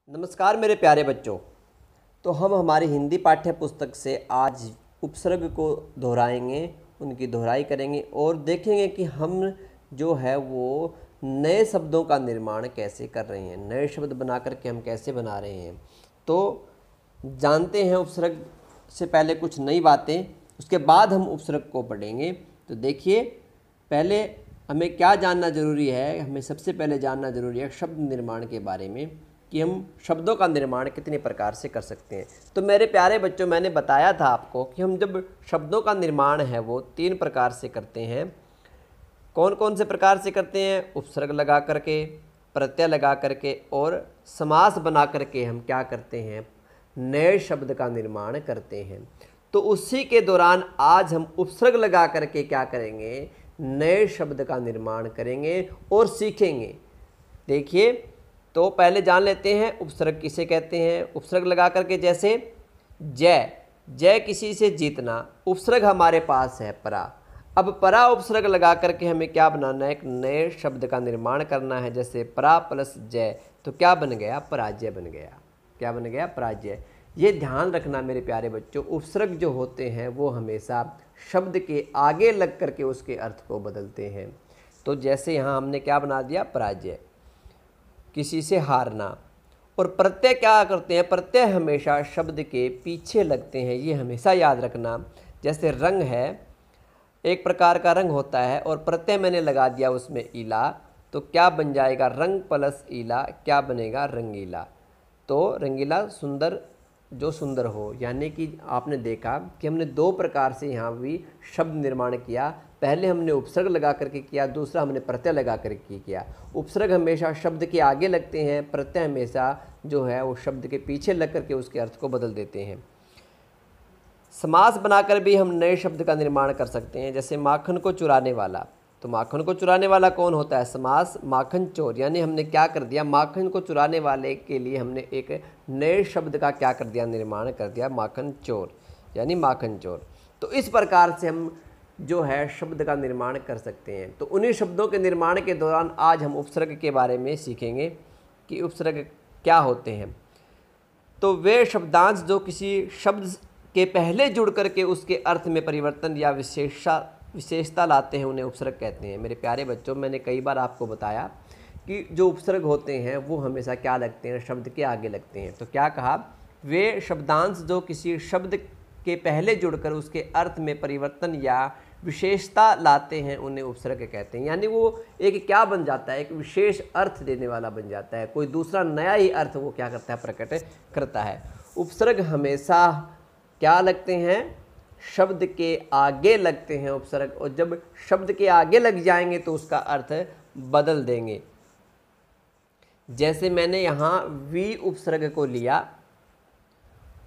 नमस्कार मेरे प्यारे बच्चों। तो हम हमारी हिंदी पाठ्य पुस्तक से आज उपसर्ग को दोहराएंगे, उनकी दोहराई करेंगे और देखेंगे कि हम जो है वो नए शब्दों का निर्माण कैसे कर रहे हैं, नए शब्द बना करके हम कैसे बना रहे हैं। तो जानते हैं उपसर्ग से पहले कुछ नई बातें, उसके बाद हम उपसर्ग को पढ़ेंगे। तो देखिए, पहले हमें क्या जानना ज़रूरी है। हमें सबसे पहले जानना ज़रूरी है शब्द निर्माण के बारे में कि हम शब्दों का निर्माण कितने प्रकार से कर सकते हैं। तो मेरे प्यारे बच्चों, मैंने बताया था आपको कि हम जब शब्दों का निर्माण है वो 3 प्रकार से करते हैं। कौन कौन से प्रकार से करते हैं? उपसर्ग लगा करके, प्रत्यय लगा करके और समास बना करके हम क्या करते हैं, नए शब्द का निर्माण करते हैं। तो उसी के दौरान आज हम उपसर्ग लगा करके क्या करेंगे, नए शब्द का निर्माण करेंगे और सीखेंगे। देखिए, तो पहले जान लेते हैं उपसर्ग किसे कहते हैं। उपसर्ग लगा करके, जैसे जय, जय किसी से जीतना, उपसर्ग हमारे पास है परा। अब परा उपसर्ग लगा करके हमें क्या बनाना है, एक नए शब्द का निर्माण करना है। जैसे परा प्लस जय, तो क्या बन गया, पराजय बन गया। क्या बन गया, पराजय। ये ध्यान रखना मेरे प्यारे बच्चों, उपसर्ग जो होते हैं वो हमेशा शब्द के आगे लग करके उसके अर्थ को बदलते हैं। तो जैसे यहाँ हमने क्या बना दिया, पराजय, किसी से हारना। और प्रत्यय क्या करते हैं, प्रत्यय हमेशा शब्द के पीछे लगते हैं, ये हमेशा याद रखना। जैसे रंग है, एक प्रकार का रंग होता है और प्रत्यय मैंने लगा दिया उसमें ईला, तो क्या बन जाएगा, रंग प्लस ईला क्या बनेगा, रंगीला। तो रंगीला, सुंदर, जो सुंदर हो। यानी कि आपने देखा कि हमने 2 प्रकार से यहाँ भी शब्द निर्माण किया। पहले हमने उपसर्ग लगा करके किया, दूसरा हमने प्रत्यय लगा करके किया। उपसर्ग हमेशा शब्द के आगे लगते हैं, प्रत्यय हमेशा जो है वो शब्द के पीछे लग करके उसके अर्थ को बदल देते हैं। समास बनाकर भी हम नए शब्द का निर्माण कर सकते हैं। जैसे माखन को चुराने वाला, तो माखन को चुराने वाला कौन होता है, समास माखन चोर। यानी हमने क्या कर दिया, माखन को चुराने वाले के लिए हमने एक नए शब्द का क्या कर दिया, निर्माण कर दिया, माखन चोर, यानी माखन चोर। तो इस प्रकार से हम जो है शब्द का निर्माण कर सकते हैं। तो उन्हीं शब्दों के निर्माण के दौरान आज हम उपसर्ग के बारे में सीखेंगे कि उपसर्ग क्या होते हैं। तो वे शब्दांश जो किसी शब्द के पहले जुड़ करके उसके अर्थ में परिवर्तन या विशेषता लाते हैं, उन्हें उपसर्ग कहते हैं। मेरे प्यारे बच्चों, मैंने कई बार आपको बताया कि जो उपसर्ग होते हैं वो हमेशा क्या लगते हैं, शब्द के आगे लगते हैं। तो क्या कहा, वे शब्दांश जो किसी शब्द के पहले जुड़कर उसके अर्थ में परिवर्तन या विशेषता लाते हैं, उन्हें उपसर्ग कहते हैं। यानी वो एक क्या बन जाता है, एक विशेष अर्थ देने वाला बन जाता है, कोई दूसरा नया ही अर्थ वो क्या करता है, प्रकट करता है। उपसर्ग हमेशा क्या लगते हैं, शब्द के आगे लगते हैं उपसर्ग, और जब शब्द के आगे लग जाएंगे तो उसका अर्थ बदल देंगे। जैसे मैंने यहाँ वी उपसर्ग को लिया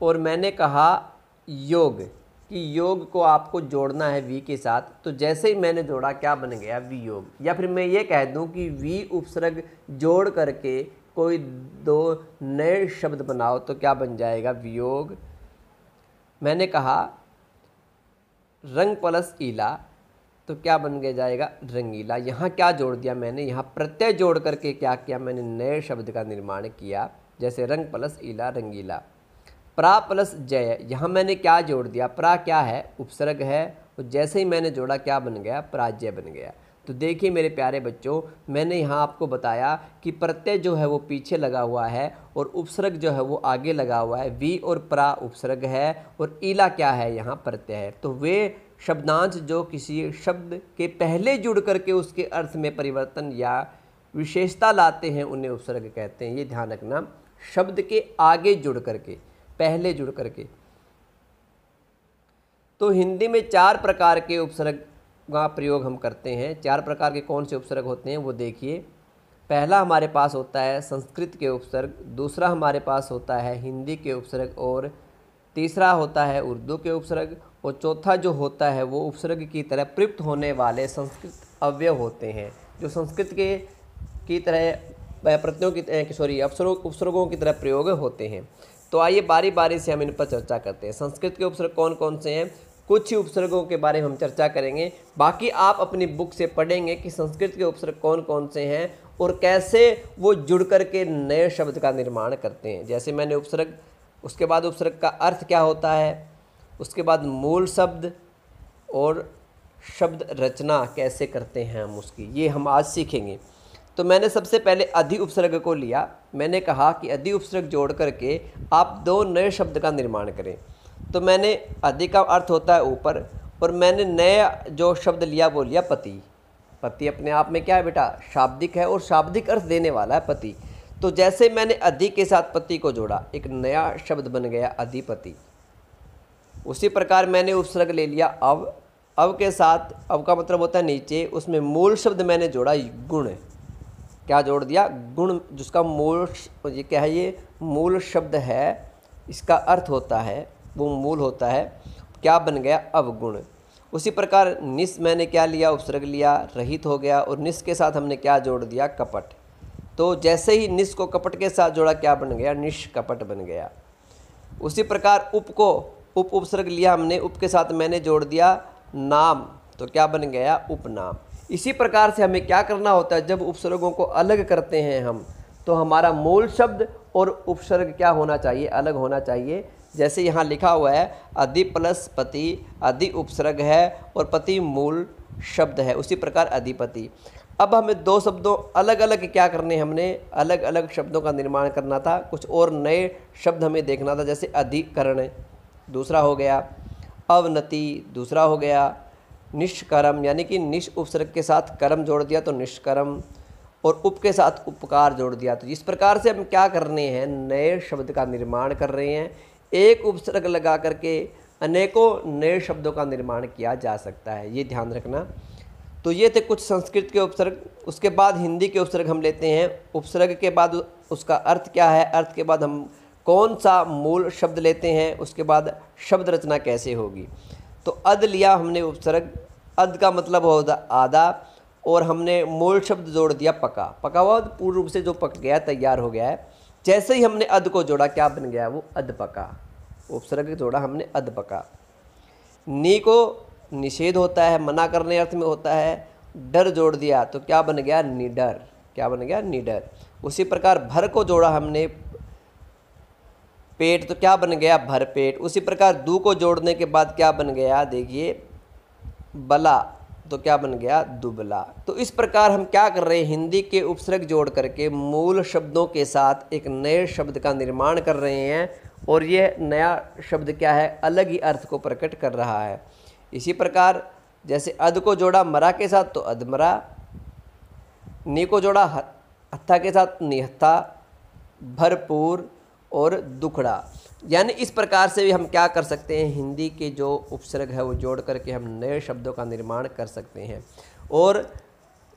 और मैंने कहा योग, कि योग को आपको जोड़ना है वी के साथ। तो जैसे ही मैंने जोड़ा क्या बन गया, वियोग। या फिर मैं ये कह दूं कि वी उपसर्ग जोड़ करके कोई 2 नए शब्द बनाओ, तो क्या बन जाएगा, वियोग। मैंने कहा रंग प्लस ईला, तो क्या बन के जाएगा, रंगीला। यहाँ क्या जोड़ दिया मैंने, यहाँ प्रत्यय जोड़ करके क्या किया, मैंने नए शब्द का निर्माण किया। जैसे रंग प्लस ईला, रंगीला। प्रा प्लस जय, यहाँ मैंने क्या जोड़ दिया, प्रा क्या है, उपसर्ग है, और जैसे ही मैंने जोड़ा क्या बन गया, पराजय बन गया। तो देखिए मेरे प्यारे बच्चों, मैंने यहाँ आपको बताया कि प्रत्यय जो है वो पीछे लगा हुआ है और उपसर्ग जो है वो आगे लगा हुआ है। वी और प्रा उपसर्ग है और ईला क्या है, यहाँ प्रत्यय है। तो वे शब्दांश जो किसी शब्द के पहले जुड़ करके उसके अर्थ में परिवर्तन या विशेषता लाते हैं, उन्हें उपसर्ग कहते हैं। ये ध्यान रखना, शब्द के आगे जुड़ करके, पहले जुड़ करके। तो हिंदी में 4 प्रकार के उपसर्ग का प्रयोग हम करते हैं। 4 प्रकार के कौन से उपसर्ग होते हैं वो देखिए। पहला हमारे पास होता है संस्कृत के उपसर्ग, दूसरा हमारे पास होता है हिंदी के उपसर्ग, और तीसरा होता है उर्दू के उपसर्ग, और चौथा जो होता है वो उपसर्ग की तरह प्रयुक्त होने वाले संस्कृत अवयव होते हैं, जो संस्कृत की तरह प्रत्ययों की उपसर्गों की तरह प्रयोग होते हैं। तो आइए बारी बारी से हम इन पर चर्चा करते हैं। संस्कृत के उपसर्ग कौन कौन से हैं, कुछ ही उपसर्गों के बारे में हम चर्चा करेंगे। बाकी आप अपनी बुक से पढ़ेंगे कि संस्कृत के उपसर्ग कौन कौन से हैं और कैसे वो जुड़ करके नए शब्द का निर्माण करते हैं। जैसे मैंने उपसर्ग, उसके बाद उपसर्ग का अर्थ क्या होता है, उसके बाद मूल शब्द और शब्द रचना कैसे करते हैं हम उसकी, ये हम आज सीखेंगे। तो मैंने सबसे पहले अधि उपसर्ग को लिया। मैंने कहा कि अधि उपसर्ग जोड़ करके आप दो नए शब्द का निर्माण करें। तो मैंने अधि का अर्थ होता है ऊपर, और मैंने नया जो शब्द लिया वो लिया पति। पति अपने आप में क्या है बेटा, शाब्दिक है और शाब्दिक अर्थ देने वाला है पति। तो जैसे मैंने अधि के साथ पति को जोड़ा, एक नया शब्द बन गया अधिपति। उसी प्रकार मैंने उपसर्ग ले लिया अव। अव के साथ, अव का मतलब होता है नीचे, उसमें मूल शब्द मैंने जोड़ा गुण। क्या जोड़ दिया, गुण, जिसका मूल, ये क्या है, ये मूल शब्द है, इसका अर्थ होता है, वो मूल होता है। क्या बन गया, अवगुण। उसी प्रकार निस मैंने क्या लिया, उपसर्ग लिया, रहित हो गया, और निस के साथ हमने क्या जोड़ दिया, कपट। तो जैसे ही निस को कपट के साथ जोड़ा, क्या बन गया, निष्कपट बन गया। उसी प्रकार उप को, उप उपसर्ग लिया हमने, उप के साथ मैंने जोड़ दिया नाम, तो क्या बन गया, उपनाम। इसी प्रकार से हमें क्या करना होता है, जब उपसर्गों को अलग करते हैं हम, तो हमारा मूल शब्द और उपसर्ग क्या होना चाहिए, अलग होना चाहिए। जैसे यहाँ लिखा हुआ है अधि प्लस पति, अधि उपसर्ग है और पति मूल शब्द है, उसी प्रकार अधिपति। अब हमें दो शब्दों अलग अलग क्या करने, हमने अलग अलग शब्दों का निर्माण करना था, कुछ और नए शब्द हमें देखना था। जैसे अधिकरण दूसरा हो गया, अवनति दूसरा हो गया, निष्कर्म यानी कि निष उपसर्ग के साथ कर्म जोड़ दिया तो निष्कर्म, और उप के साथ उपकार जोड़ दिया। तो इस प्रकार से हम क्या करने हैं, नए शब्द का निर्माण कर रहे हैं। एक उपसर्ग लगा करके अनेकों नए शब्दों का निर्माण किया जा सकता है, ये ध्यान रखना। तो ये थे कुछ संस्कृत के उपसर्ग। उसके बाद हिंदी के उपसर्ग हम लेते हैं। उपसर्ग के बाद उसका अर्थ क्या है, अर्थ के बाद हम कौन सा मूल शब्द लेते हैं, उसके बाद शब्द रचना कैसे होगी। तो अद लिया हमने उपसर्ग, अद का मतलब होता आधा, और हमने मूल शब्द जोड़ दिया पका। पका हुआ पूर्ण रूप से जो पक गया, तैयार हो गया है। जैसे ही हमने अद को जोड़ा, क्या बन गया, वो अधपका। उपसर्ग जोड़ा हमने अधपका। नी को निषेध होता है, मना करने अर्थ में होता है। डर जोड़ दिया तो क्या बन गया, निडर। क्या बन गया, निडर। उसी प्रकार भर को जोड़ा हमने पेट, तो क्या बन गया, भरपेट। उसी प्रकार दू को जोड़ने के बाद क्या बन गया, देखिए बला, तो क्या बन गया, दुबला। तो इस प्रकार हम क्या कर रहे हैं, हिंदी के उपसर्ग जोड़ करके मूल शब्दों के साथ एक नए शब्द का निर्माण कर रहे हैं, और ये नया शब्द क्या है, अलग ही अर्थ को प्रकट कर रहा है। इसी प्रकार जैसे अध को जोड़ा मरा के साथ तो अधमरा, नी को जोड़ा हत्था के साथ निहत्था, भरपूर और दुखड़ा। यानी इस प्रकार से भी हम क्या कर सकते हैं, हिंदी के जो उपसर्ग है वो जोड़ करके हम नए शब्दों का निर्माण कर सकते हैं। और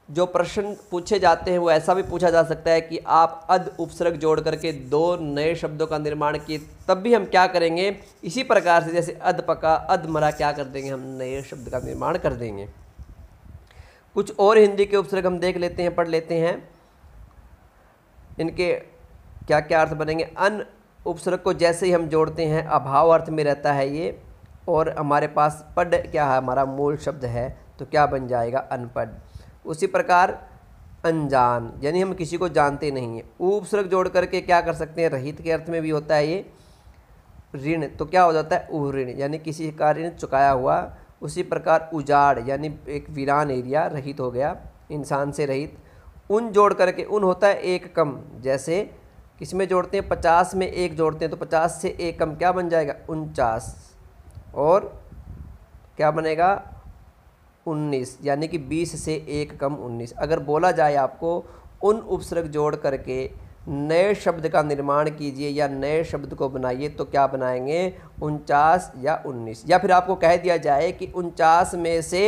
जो प्रश्न पूछे जाते हैं वो ऐसा भी पूछा जा सकता है कि आप अध उपसर्ग जोड़ करके दो नए शब्दों का निर्माण किए, तब भी हम क्या करेंगे, इसी प्रकार से जैसे अध पका, अध मरा, क्या कर देंगे, हम नए शब्द का निर्माण कर देंगे। कुछ और हिंदी के उपसर्ग हम देख लेते हैं, पढ़ लेते हैं, इनके क्या क्या अर्थ बनेंगे। अन उपसर्ग को जैसे ही हम जोड़ते हैं अभाव अर्थ में रहता है ये, और हमारे पास पढ़ क्या है, हमारा मूल शब्द है, तो क्या बन जाएगा, अनपढ़। उसी प्रकार अनजान, यानी हम किसी को जानते नहीं हैं। उपसर्ग जोड़ करके क्या कर सकते हैं, रहित के अर्थ में भी होता है ये, ऋण, तो क्या हो जाता है, ऊऋण, यानी किसी का ऋण चुकाया हुआ। उसी प्रकार उजाड़, यानी एक वीरान एरिया, रहित हो गया, इंसान से रहित। उन जोड़ करके, उन होता है एक कम, जैसे किसमें जोड़ते हैं, 50 में एक जोड़ते हैं, तो 50 से एक कम क्या बन जाएगा, 49, और क्या बनेगा, 19, यानी कि 20 से एक कम 19। अगर बोला जाए आपको उन उपसर्ग जोड़ करके नए शब्द का निर्माण कीजिए या नए शब्द को बनाइए, तो क्या बनाएंगे, 49 या 19। या फिर आपको कह दिया जाए कि 49 में से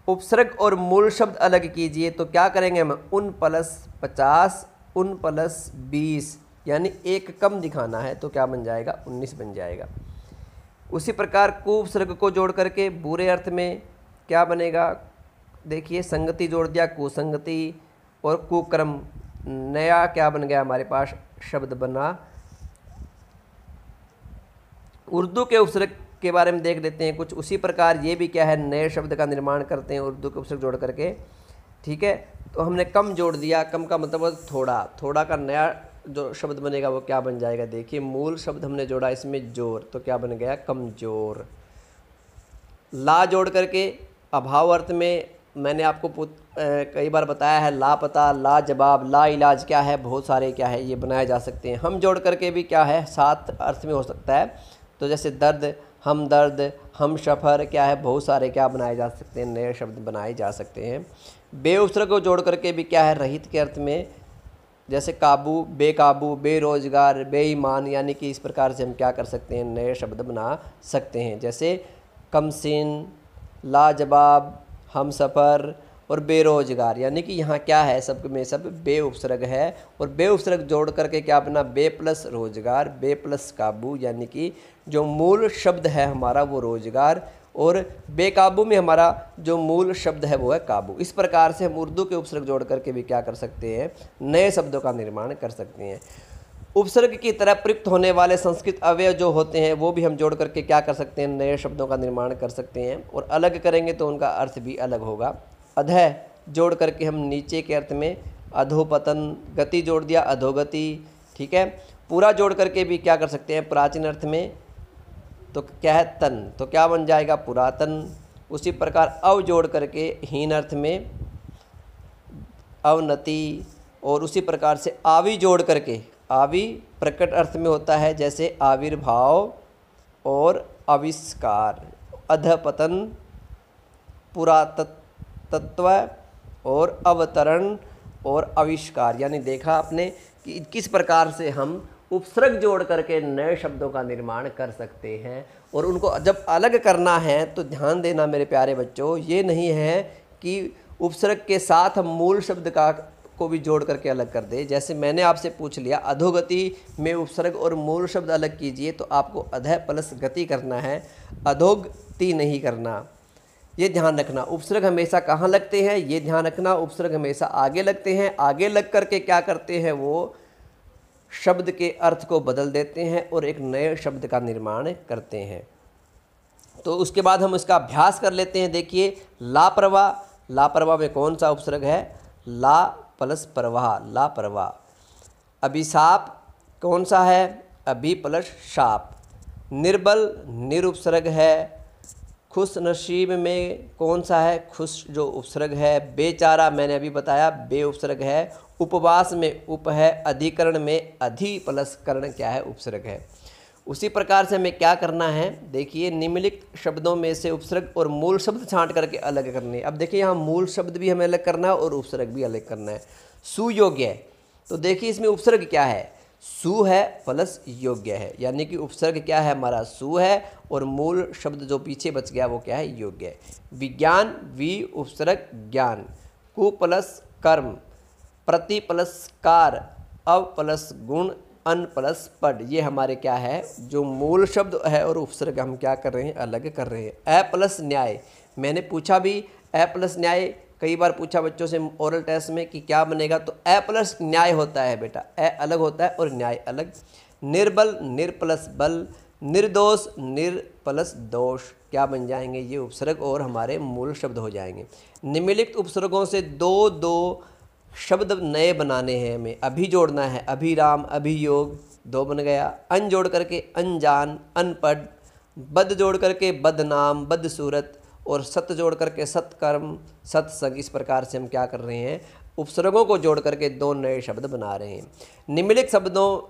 उपसर्ग और मूल शब्द अलग कीजिए, तो क्या करेंगे हम, उन प्लस 50, उन प्लस 20, यानी एक कम दिखाना है, तो क्या बन जाएगा, 19 बन जाएगा। उसी प्रकार कुपसर्ग को जोड़ करके बुरे अर्थ में क्या बनेगा, देखिए संगति जोड़ दिया, कुसंगति, और कुक्रम, नया क्या बन गया, हमारे पास शब्द बना। उर्दू के उपसर्ग के बारे में देख लेते हैं कुछ। उसी प्रकार ये भी क्या है, नए शब्द का निर्माण करते हैं उर्दू के उपसर्ग जोड़ करके, ठीक है। तो हमने कम जोड़ दिया, कम का मतलब थोड़ा, थोड़ा का नया जो शब्द बनेगा वो क्या बन जाएगा, देखिए मूल शब्द हमने जोड़ा इसमें जोर, तो क्या बन गया कमजोर। ला जोड़ करके अभाव अर्थ में मैंने आपको कई बार बताया है, लापता, लाजवाब, ला इलाज क्या है, बहुत सारे क्या है ये बनाए जा सकते हैं। हम जोड़ करके भी क्या है 7 अर्थ में हो सकता है, तो जैसे दर्द, हम सफ़र क्या है, बहुत सारे क्या बनाए जा सकते हैं, नए शब्द बनाए जा सकते हैं। बेउसरग को जोड़ करके भी क्या है रहित के अर्थ में, जैसे काबू, बेकाबू, बेरोजगार, बेईमान, यानी कि इस प्रकार से हम क्या कर सकते हैं नए शब्द बना सकते हैं। जैसे कमसिन, लाजवाब, हम सफ़र और बेरोजगार, यानी कि यहाँ क्या है सब में सब बे उपसर्ग है, और बे उपसर्ग जोड़ करके क्या बना बे प्लस रोजगार, बे प्लस काबू, यानी कि जो मूल शब्द है हमारा वो रोजगार, और बेकाबू में हमारा जो मूल शब्द है वो है काबू। इस प्रकार से हम उर्दू के उपसर्ग जोड़ करके भी क्या कर सकते हैं नए शब्दों का निर्माण कर सकते हैं। उपसर्ग की तरह प्रयुक्त होने वाले संस्कृत अवयव जो होते हैं वो भी हम जोड़ करके क्या कर सकते हैं नए शब्दों का निर्माण कर सकते हैं, और अलग करेंगे तो उनका अर्थ भी अलग होगा। अधः जोड़ करके हम नीचे के अर्थ में अधोपतन, गति जोड़ दिया अधोगति, ठीक है। पूरा जोड़ करके भी क्या कर सकते हैं प्राचीन अर्थ में, तो क्या है तन, तो क्या बन जाएगा पुरातन। उसी प्रकार अव जोड़ करके हीन अर्थ में अवनति, और उसी प्रकार से आवि जोड़ करके, आवि प्रकट अर्थ में होता है जैसे आविर्भाव और आविष्कार, अधपतन, पुरातत्व और अवतरण और आविष्कार। यानी देखा आपने कि किस प्रकार से हम उपसर्ग जोड़ करके नए शब्दों का निर्माण कर सकते हैं, और उनको जब अलग करना है तो ध्यान देना मेरे प्यारे बच्चों, ये नहीं है कि उपसर्ग के साथ हम मूल शब्द को भी जोड़ करके अलग कर दे। जैसे मैंने आपसे पूछ लिया अधोगति में उपसर्ग और मूल शब्द अलग कीजिए, तो आपको अधः प्लस गति करना है, अधोगति नहीं करना, ये ध्यान रखना। उपसर्ग हमेशा कहाँ लगते हैं ये ध्यान रखना, उपसर्ग हमेशा आगे लगते हैं, आगे लग करके क्या करते हैं वो शब्द के अर्थ को बदल देते हैं और एक नए शब्द का निर्माण करते हैं। तो उसके बाद हम इसका अभ्यास कर लेते हैं। देखिए लापरवाह, लापरवाह में कौन सा उपसर्ग है, ला प्लस प्रवाह, लापरवाह। अभिशाप कौन सा है, अभी प्लस शाप। निर्बल निरुपसर्ग है। खुश नसीब में कौन सा है, खुश जो उपसर्ग है। बेचारा मैंने अभी बताया बे उपसर्ग है। उपवास में उप है। अधिकरण में अधि प्लस कर्ण क्या है उपसर्ग है। उसी प्रकार से हमें क्या करना है, देखिए निम्नलिखित शब्दों में से उपसर्ग और मूल शब्द छांट करके अलग करने। अब देखिए यहाँ मूल शब्द भी हमें अलग करना है और उपसर्ग भी अलग करना है। सुयोग्य है, तो देखिए इसमें उपसर्ग क्या है, सु है प्लस योग्य है, यानी कि उपसर्ग क्या है हमारा सु है और मूल शब्द जो पीछे बच गया वो क्या है योग्य है। विज्ञान वि उपसर्ग ज्ञान। कु प्लस कर्म, प्रति प्लस कार, अव प्लस गुण, अन प्लस पद, ये हमारे क्या है जो मूल शब्द है और उपसर्ग हम क्या कर रहे हैं अलग कर रहे हैं। अ प्लस न्याय, मैंने पूछा भी अ प्लस न्याय कई बार पूछा बच्चों से ओरल टेस्ट में कि क्या बनेगा, तो अ प्लस न्याय होता है बेटा, अ अलग होता है और न्याय अलग। निर्बल निर प्लस बल, निर्दोष निर प्लस दोष, क्या बन जाएंगे ये उपसर्ग और हमारे मूल शब्द हो जाएंगे। निम्नलिखित उपसर्गों से दो दो शब्द नए बनाने हैं हमें, अभी जोड़ना है, अभिराम अभियोग, दो बन गया। अन जोड़ करके अनजान अनपढ़, बद जोड़ करके बदनाम बदसूरत, और सत जोड़ करके सत्कर्म सत्संग। इस प्रकार से हम क्या कर रहे हैं उपसर्गों को जोड़ करके दो नए शब्द बना रहे हैं। निम्नलिखित शब्दों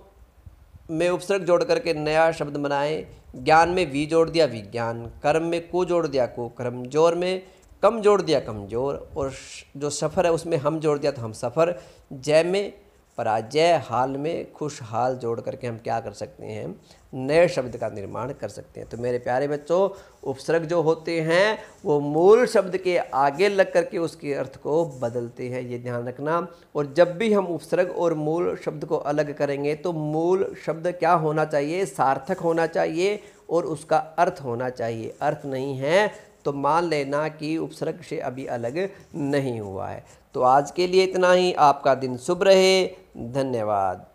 में उपसर्ग जोड़ करके नया शब्द बनाएं। ज्ञान में वी जोड़ दिया विज्ञान, कर्म में को जोड़ दिया को कर्म, जोर में कम जोड़ दिया कमजोर, और जो सफ़र है उसमें हम जोड़ दिया तो हम सफ़र। जय में पराजय, हाल में खुशहाल जोड़ करके हम क्या कर सकते हैं नए शब्द का निर्माण कर सकते हैं। तो मेरे प्यारे बच्चों उपसर्ग जो होते हैं वो मूल शब्द के आगे लग करके उसके अर्थ को बदलते हैं, ये ध्यान रखना। और जब भी हम उपसर्ग और मूल शब्द को अलग करेंगे तो मूल शब्द क्या होना चाहिए, सार्थक होना चाहिए और उसका अर्थ होना चाहिए। अर्थ नहीं है तो मान लेना कि उपसर्ग से अभी अलग नहीं हुआ है। तो आज के लिए इतना ही, आपका दिन शुभ रहे, धन्यवाद।